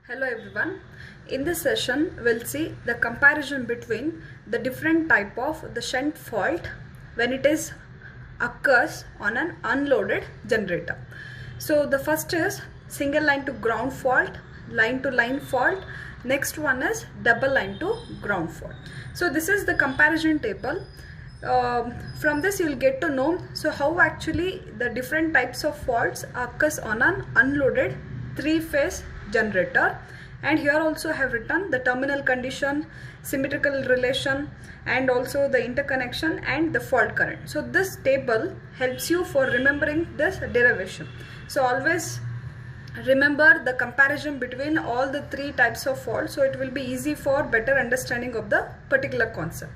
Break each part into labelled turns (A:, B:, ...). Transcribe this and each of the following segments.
A: Hello everyone. In this session we'll see the comparison between the different type of the shunt fault when it is occurs on an unloaded generator. So the first is single line to ground fault, line to line fault. Next one is double line to ground fault. So this is the comparison table. From this you will get to know how actually the different types of faults occurs on an unloaded three-phase generator. And here also I have written the terminal condition, symmetrical relation, and also the interconnection and the fault current. So this table helps you for remembering this derivation. So always remember the comparison between all the three types of faults, so it will be easy for better understanding of the particular concept.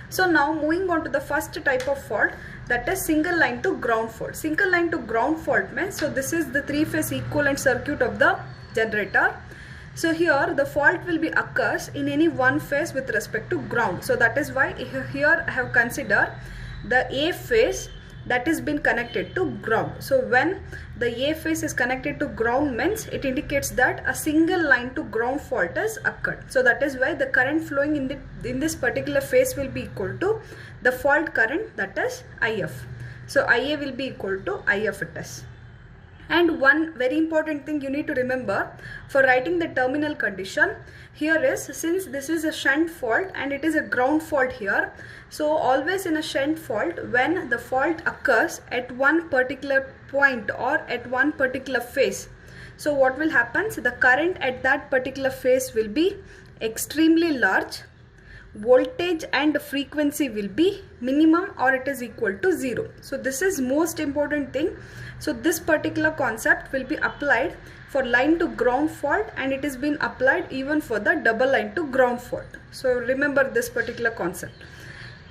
A: So now moving on to the first type of fault, that is single line to ground fault. Single line to ground fault means, so this is the three-phase equivalent circuit of the generator. So here the fault will be occurs in any one phase with respect to ground. So that is why here I have considered the A phase that is been connected to ground. So when the A phase is connected to ground means it indicates that a single line to ground fault has occurred. So that is why the current flowing in this particular phase will be equal to the fault current, that is IF. So IA will be equal to IFs. And one very important thing you need to remember for writing the terminal condition here is, since this is a shunt fault and it is a ground fault here, so always in a shunt fault, when the fault occurs at one particular point or at one particular phase, so what will happen? So the current at that particular phase will be extremely large, voltage and frequency will be minimum or it is equal to 0. So this is most important thing. So this particular concept will be applied for line to ground fault and it is been applied even for the double line to ground fault. So remember this particular concept.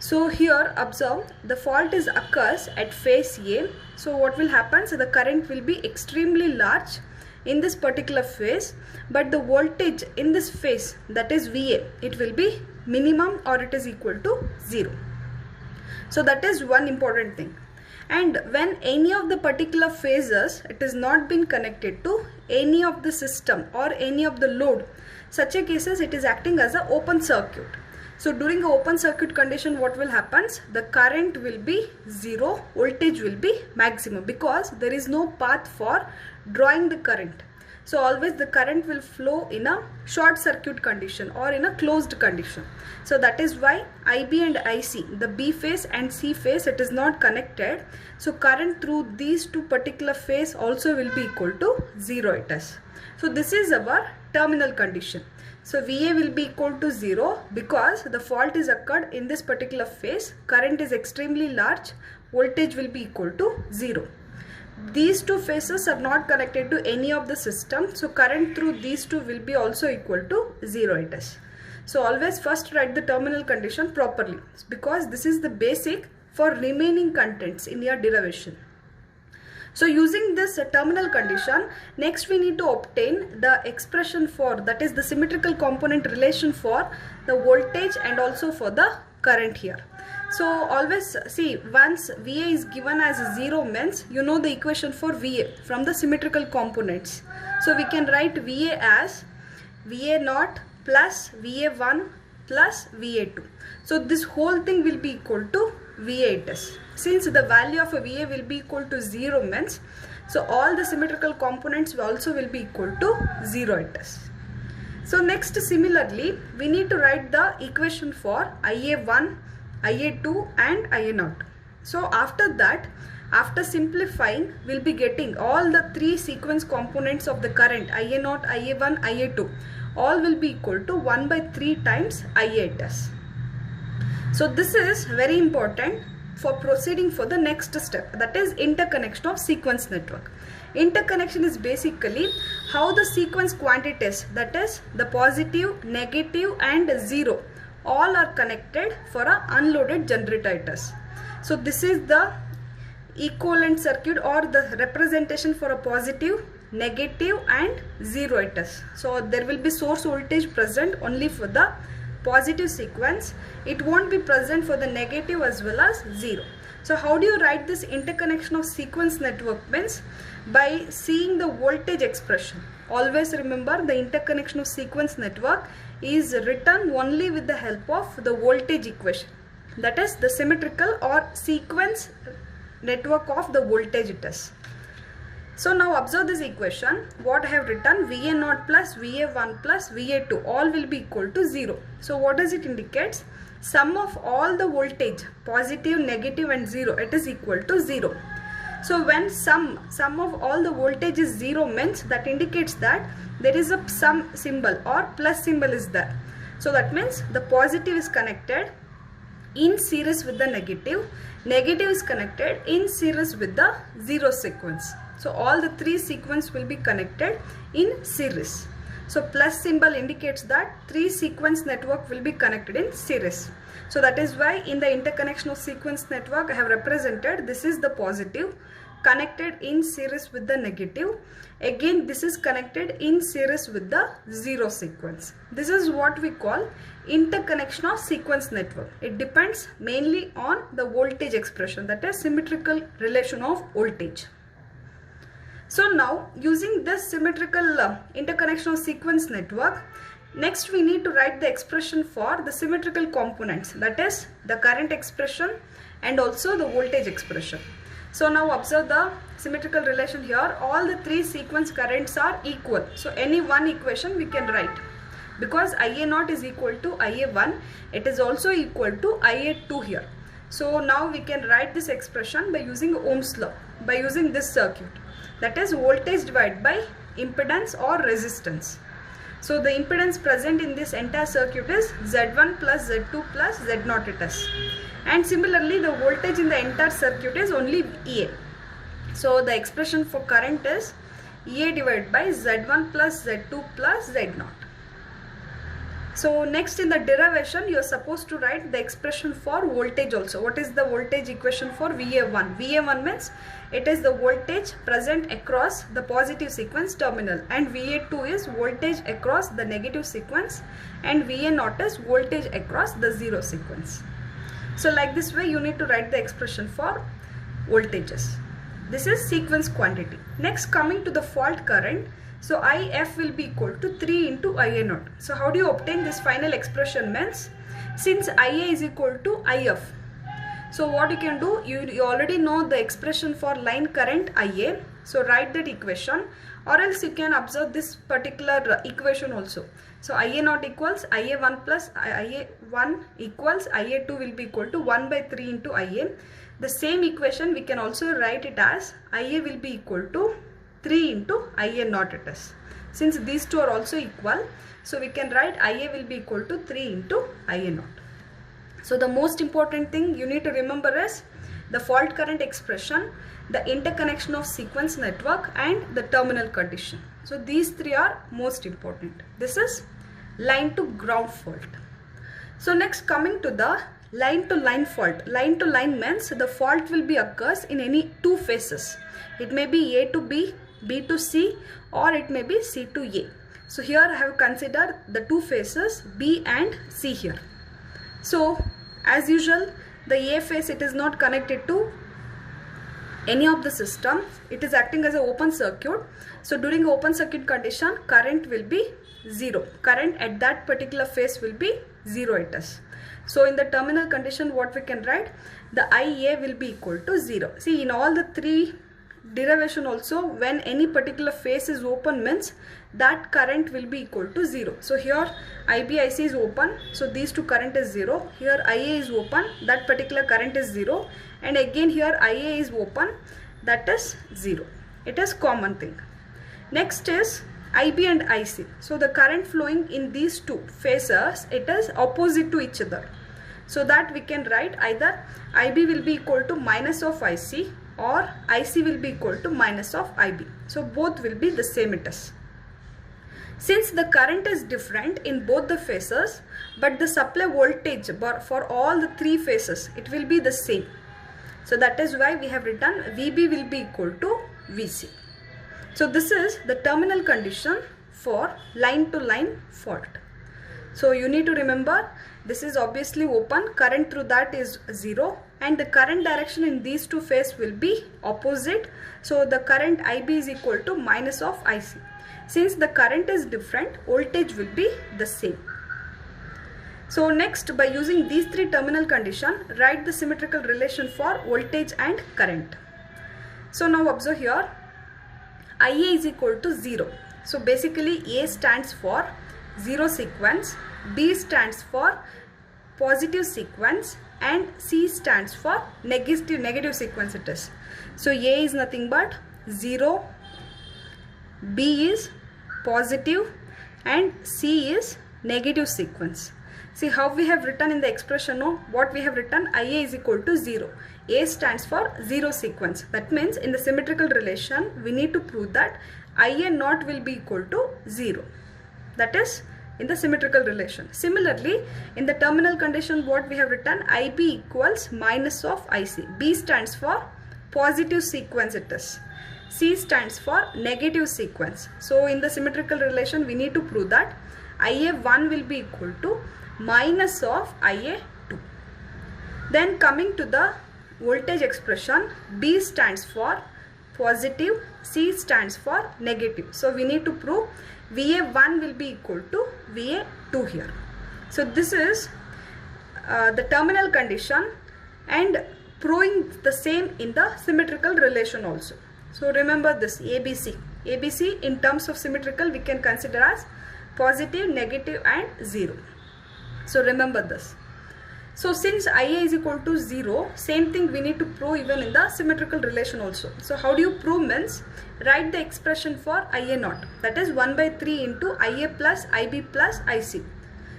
A: So here observe the fault is occurs at phase A. So what will happen? So the current will be extremely large in this particular phase, but the voltage in this phase, that is VA, it will be minimum or it is equal to 0. So that is one important thing. And when any of the particular phases it is not been connected to any of the system or any of the load, such a cases it is acting as an open circuit. So during the open circuit condition, what will happen? The current will be 0, voltage will be maximum because there is no path for drawing the current. So always the current will flow in a short circuit condition or in a closed condition. So that is why IB and IC, the B phase and C phase, it is not connected. So current through these two particular phase also will be equal to 0 it is. So this is our terminal condition. So VA will be equal to 0 because the fault is occurred in this particular phase, current is extremely large, voltage will be equal to 0. These two phases are not connected to any of the system, so current through these two will be also equal to 0 it is. So always first write the terminal condition properly because this is the basic for remaining contents in your derivation. So using this terminal condition, next we need to obtain the expression for, that is the symmetrical component relation for the voltage and also for the current here. So always see, once VA is given as 0 means you know the equation for VA from the symmetrical components. So we can write VA as VA0 plus VA1 plus VA2. So this whole thing will be equal to VA it is. Since the value of a VA will be equal to 0 means, so all the symmetrical components also will be equal to 0 it is. So next similarly we need to write the equation for IA1, IA2 and IA0. So after that, after simplifying, we'll be getting all the three sequence components of the current IA0, IA1, IA2, all will be equal to 1/3 times IA it is. So this is very important for proceeding for the next step, that is interconnection of sequence network. Interconnection is basically how the sequence quantities, that is the positive, negative and 0, all are connected for a unloaded generator it is. So this is the equivalent circuit or the representation for a positive, negative and 0 it is. So there will be source voltage present only for the positive sequence. It won't be present for the negative as well as 0. So how do you write this interconnection of sequence network means? By seeing the voltage expression. Always remember, the interconnection of sequence network is written only with the help of the voltage equation. That is the symmetrical or sequence network of the voltage it is. So now observe this equation. What I have written, VA0 plus VA1 plus VA2 all will be equal to 0. So what does it indicate? Sum of all the voltage, positive, negative and 0, it is equal to 0. So when sum of all the voltage is 0 means that indicates that there is a sum symbol or plus symbol is there. So that means the positive is connected in series with the negative, negative is connected in series with the 0 sequence. So all the 3 sequence will be connected in series. So plus symbol indicates that 3 sequence network will be connected in series. So that is why in the interconnection of sequence network I have represented this is the positive connected in series with the negative. Again this is connected in series with the 0 sequence. This is what we call interconnection of sequence network. It depends mainly on the voltage expression, that is symmetrical relation of voltage. So now using this symmetrical interconnection of sequence network, next we need to write the expression for the symmetrical components, that is the current expression and also the voltage expression. So now observe the symmetrical relation here. All the 3 sequence currents are equal. So any one equation we can write. Because IA0 is equal to IA1, it is also equal to IA2 here. So now we can write this expression by using Ohm's law, by using this circuit. That is voltage divided by impedance or resistance. So the impedance present in this entire circuit is Z1 plus Z2 plus Z0 it is. And similarly the voltage in the entire circuit is only EA. So the expression for current is EA divided by Z1 plus Z2 plus Z0. So next in the derivation you are supposed to write the expression for voltage also. What is the voltage equation for VA1? VA1 means it is the voltage present across the positive sequence terminal, and VA2 is voltage across the negative sequence, and VA0 is voltage across the 0 sequence. So like this way you need to write the expression for voltages. This is sequence quantity. Next, coming to the fault current. So IF will be equal to 3 into IA0. So how do you obtain this final expression means, since IA is equal to IF. So what you can do, you already know the expression for line current IA. So write that equation, or else you can observe this particular equation also. So IA0 equals IA1 plus IA1 equals IA2 will be equal to 1 by 3 into IA. The same equation we can also write it as IA will be equal to 3 into IA0 it is. Since these two are also equal, so we can write IA will be equal to 3 into IA0. So the most important thing you need to remember is the fault current expression, the interconnection of sequence network and the terminal condition. So these 3 are most important. This is line to ground fault. So next, coming to the line to line fault. Line to line means the fault will be occurs in any 2 phases. It may be A to B, B to C, or it may be C to A. So here I have considered the 2 phases B and C here. So as usual, the A phase, it is not connected to any of the system. It is acting as an open circuit. So during open circuit condition, current will be 0. Current at that particular phase will be 0 it is. So in the terminal condition, what we can write, the IA will be equal to 0. See, in all the 3 derivation also, when any particular phase is open means that current will be equal to 0. So here IB IC is open, so these 2 current is 0. Here IA is open, that particular current is 0, and again here IA is open, that is 0. It is common thing. Next is IB and IC. So the current flowing in these 2 phases, it is opposite to each other. So that we can write either IB will be equal to minus of IC, or IC will be equal to minus of IB. So both will be the same it is. Since the current is different in both the phases, but the supply voltage for all the 3 phases, it will be the same. So that is why we have written VB will be equal to VC. So this is the terminal condition for line to line fault. So you need to remember, this is obviously open, current through that is 0, and the current direction in these 2 phases will be opposite. So the current IB is equal to minus of IC. Since the current is different, voltage will be the same. So next, by using these three terminal conditions, write the symmetrical relation for voltage and current. So now observe here, IA is equal to 0. So basically A stands for 0 sequence, B stands for positive sequence, and C stands for negative sequence it is. So A is nothing but 0, B is positive, and C is negative sequence. See how we have written in the expression, no? What we have written, IA is equal to 0. A stands for 0 sequence. That means in the symmetrical relation, we need to prove that IA naught will be equal to 0. That is in the symmetrical relation. Similarly, in the terminal condition, what we have written, IB equals minus of IC. B stands for positive sequence it is. C stands for negative sequence. So in the symmetrical relation, we need to prove that IA1 will be equal to minus of IA2. Then coming to the voltage expression, B stands for positive, C stands for negative. So we need to prove VA1 will be equal to VA2 here. So this is the terminal condition and proving the same in the symmetrical relation also. So remember this ABC. ABC in terms of symmetrical we can consider as positive, negative and 0. So remember this. So since IA is equal to 0, same thing we need to prove even in the symmetrical relation also. So how do you prove means, write the expression for IA naught, that is 1 by 3 into IA plus IB plus IC.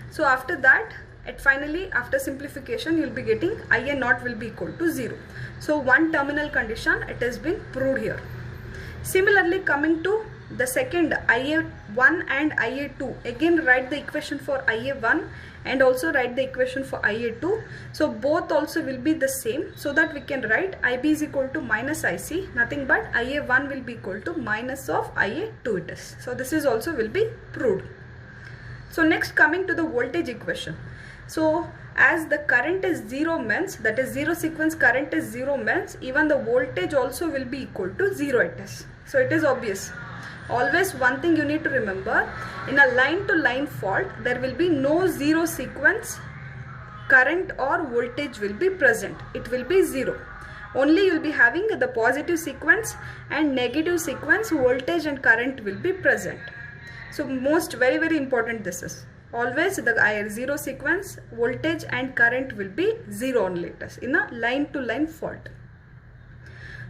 A: So after that, finally after simplification, you will be getting IA naught will be equal to 0. So one terminal condition, it has been proved here. Similarly, coming to the second, IA1 and IA2, again write the equation for IA1 and also write the equation for IA2. So both also will be the same, so that we can write IB is equal to minus IC, nothing but IA1 will be equal to minus of IA2 it is. So this is also will be proved. So next, coming to the voltage equation. So as the current is 0 means, that is 0 sequence current is 0 means, even the voltage also will be equal to 0 it is. So it is obvious. Always one thing you need to remember, in a line to line fault there will be no 0 sequence current or voltage will be present. It will be 0. Only you will be having the positive sequence and negative sequence voltage and current will be present. So most very important this is. Always the 0 sequence voltage and current will be 0 only it is in a line to line fault.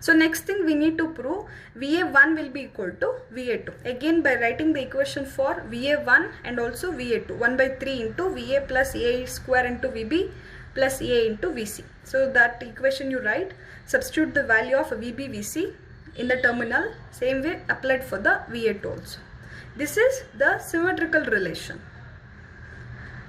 A: So next thing we need to prove, VA1 will be equal to VA2. Again by writing the equation for VA1 and also VA2. 1 by 3 into VA plus A square into VB plus A into VC. So that equation you write, substitute the value of VB VC in the terminal, same way applied for the VA2 also. This is the symmetrical relation.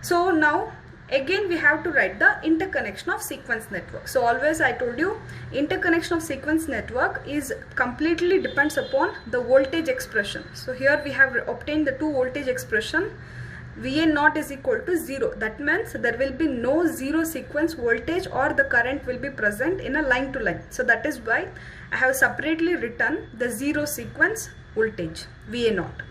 A: So now again we have to write the interconnection of sequence network. So always I told you, interconnection of sequence network is completely depends upon the voltage expression. So here we have obtained the two voltage expression. VA naught is equal to 0. That means there will be no 0 sequence voltage or the current will be present in a line to line. So that is why I have separately written the 0 sequence voltage VA naught.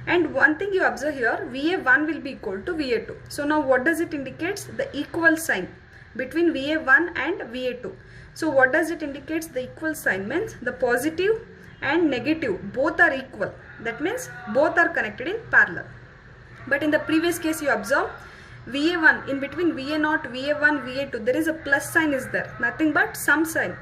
A: And one thing you observe here, VA1 will be equal to VA2. So now what does it indicate? The equal sign between VA1 and VA2. So what does it indicate? The equal sign means the positive and negative both are equal. That means both are connected in parallel. But in the previous case you observe, VA1 in between VA0, VA1, VA2 there is a plus sign is there, nothing but sum sign.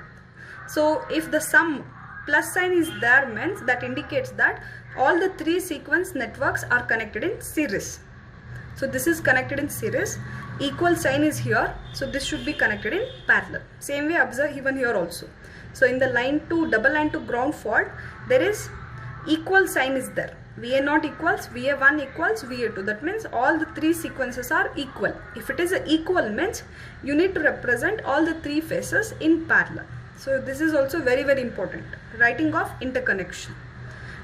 A: So if the sum plus sign is there means that indicates that all the three sequence networks are connected in series. So this is connected in series, equal sign is here, so this should be connected in parallel. Same way observe even here also. So in the line to double line to ground fault there is equal sign is there. VA0 equals VA1 equals VA2. That means all the three sequences are equal. If it is equal means you need to represent all the three phases in parallel. So this is also very important. Writing of interconnection.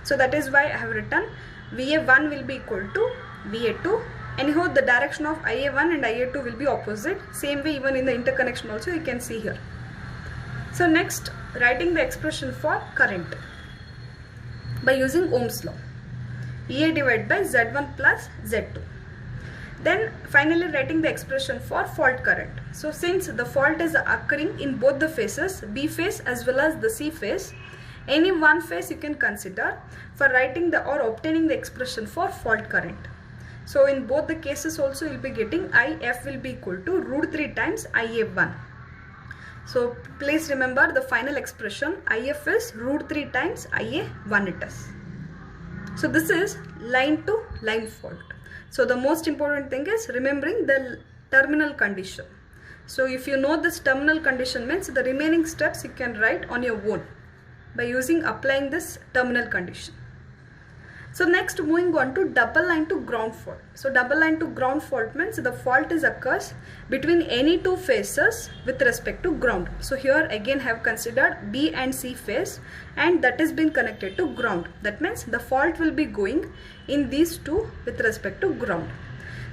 A: So that is why I have written VA1 will be equal to VA2. Anyhow the direction of IA1 and IA2 will be opposite. Same way even in the interconnection also you can see here. So next, writing the expression for current by using Ohm's law. EA divided by Z1 plus Z2. Then finally writing the expression for fault current. So since the fault is occurring in both the phases, B phase as well as the C phase, any one phase you can consider for writing the or obtaining the expression for fault current. So in both the cases also you will be getting IF will be equal to root 3 times IA1. So please remember the final expression, IF is root 3 times IA1 it is. So this is line to line fault. So the most important thing is remembering the terminal condition. So if you know this terminal condition means the remaining steps you can write on your own by applying this terminal condition. So next moving on to double line to ground fault. So double line to ground fault means the fault occurs between any two phases with respect to ground. So here again have considered B and C phase and that has been connected to ground. That means the fault will be going in these two with respect to ground.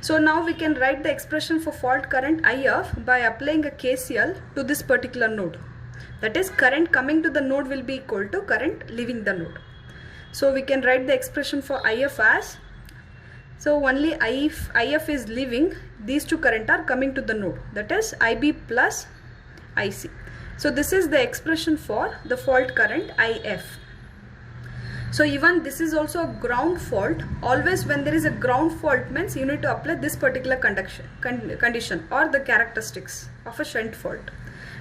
A: So now we can write the expression for fault current IF by applying a KCL to this particular node. That is, current coming to the node will be equal to current leaving the node. So we can write the expression for IF as, so only IF is leaving, these two current are coming to the node, that is IB plus IC. So this is the expression for the fault current IF. So even this is also a ground fault. Always when there is a ground fault means you need to apply this particular condition or the characteristics of a shunt fault.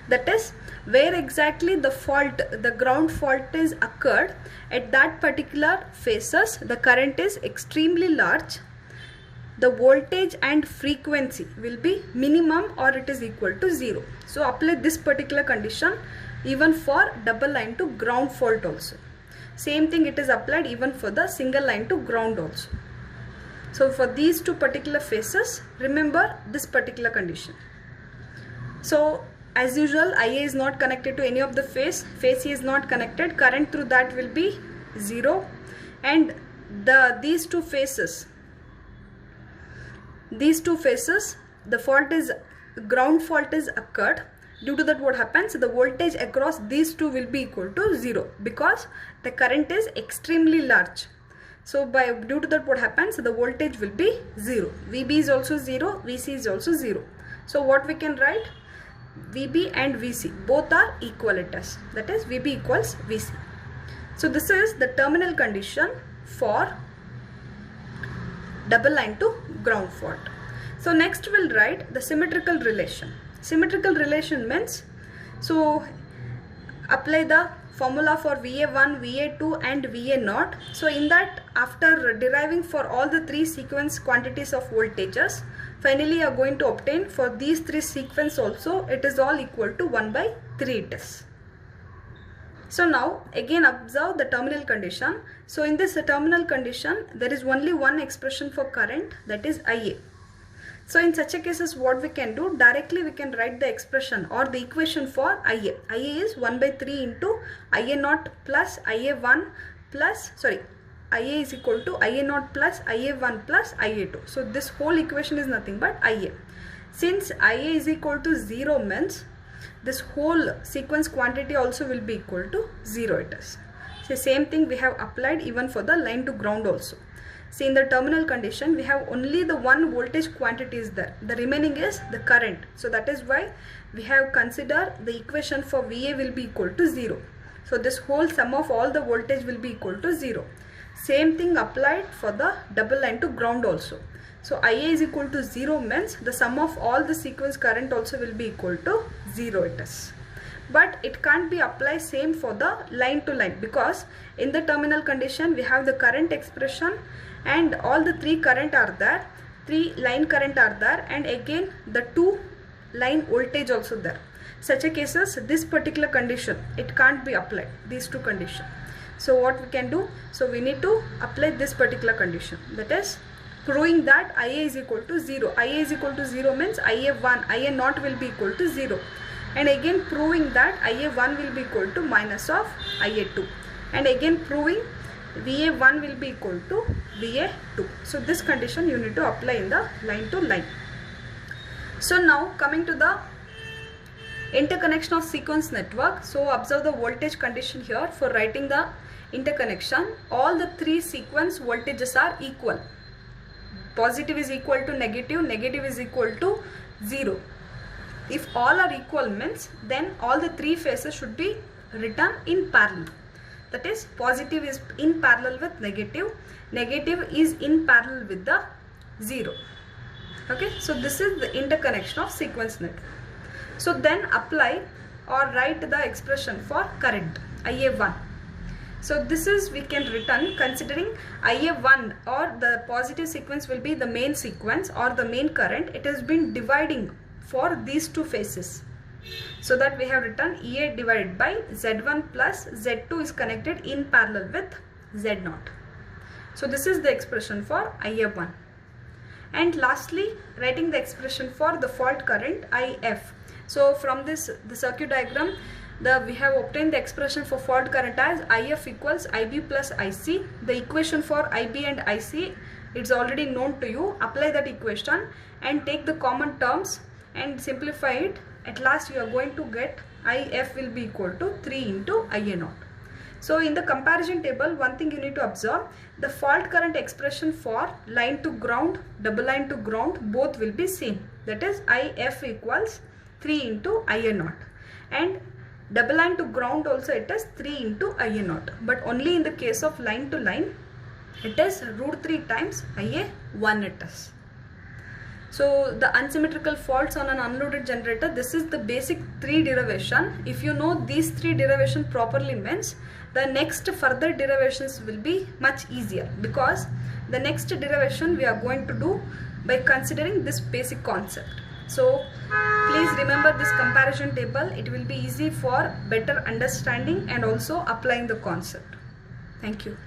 A: That is, where exactly the fault, the ground fault is occurred, at that particular phases the current is extremely large, the voltage and frequency will be minimum or it is equal to 0. So apply this particular condition even for double line to ground fault also. Same thing it is applied even for the single line to ground also. So for these two particular phases, remember this particular condition. So as usual, IA is not connected to any of the phase C is not connected, current through that will be 0, and these two phases, the fault is, ground fault is occurred. Due to that what happens, the voltage across these two will be equal to 0 because the current is extremely large. So due to that what happens, the voltage will be 0. VB is also 0, VC is also 0. So what we can write, VB and VC both are equal it is, that is VB equals VC. So this is the terminal condition for double line to ground fault. So next we'll write the symmetrical relation. Symmetrical relation means, so apply the formula for VA1, VA2 and VA0. So in that, after deriving for all the three sequence quantities of voltages, finally you are going to obtain for these three sequence also it is all equal to 1/3 it is. So now again observe the terminal condition. So in this terminal condition there is only one expression for current, that is IA. So in such a cases what we can do, directly we can write the expression or the equation for IA. IA is 1/3 into IA0 plus IA1 plus, IA is equal to IA0 plus IA1 plus IA2. So this whole equation is nothing but IA. Since IA is equal to 0 means this whole sequence quantity also will be equal to 0 it is. So same thing we have applied even for the line to ground also. See, in the terminal condition we have only the one voltage quantity is there, the remaining is the current. So that is why we have considered the equation for VA will be equal to 0. So this whole sum of all the voltage will be equal to 0. Same thing applied for the double line to ground also. So IA is equal to 0 means the sum of all the sequence current also will be equal to 0 it is. But it can't be applied same for the line to line, because in the terminal condition we have the current expression and all the three current are there, three line current are there, and again the two line voltage also there. Such a cases this particular condition it can't be applied, these two conditions. So what we can do, so we need to apply this particular condition, that is proving that IA is equal to 0. IA is equal to 0 means IA1, IA0 will be equal to 0, and again proving that IA1 will be equal to minus of IA2, and again proving VA1 will be equal to VA2. So this condition you need to apply in the line to line. So now coming to the interconnection of sequence network. So observe the voltage condition here for writing the interconnection, all the three sequence voltages are equal. Positive is equal to negative, negative is equal to 0. If all are equal means then all the three phases should be written in parallel. That is, positive is in parallel with negative, negative is in parallel with the 0. Okay, so this is the interconnection of sequence network. So then apply or write the expression for current IA1. So this is we can written considering IA1 or the positive sequence will be the main sequence or the main current. It has been dividing for these two phases. So that we have written EA divided by Z1 plus Z2 is connected in parallel with Z0. So this is the expression for IA1. And lastly, writing the expression for the fault current IF. So from this the circuit diagram, we have obtained the expression for fault current as IF equals IB plus IC. The equation for IB and IC, it's already known to you. Apply that equation and take the common terms and simplify it. At last you are going to get IF will be equal to 3 into IA0. So in the comparison table, one thing you need to observe, the fault current expression for line to ground, double line to ground, both will be same. That is IF equals 3 into IA0. And double line to ground also it is 3 into IA0. But only in the case of line to line, it is √3 times IA1 it is. So the unsymmetrical faults on an unloaded generator, this is the basic 3 derivation. If you know these 3 derivation properly means the next further derivations will be much easier, because the next derivation we are going to do by considering this basic concept. So please remember this comparison table. It will be easy for better understanding and also applying the concept. Thank you.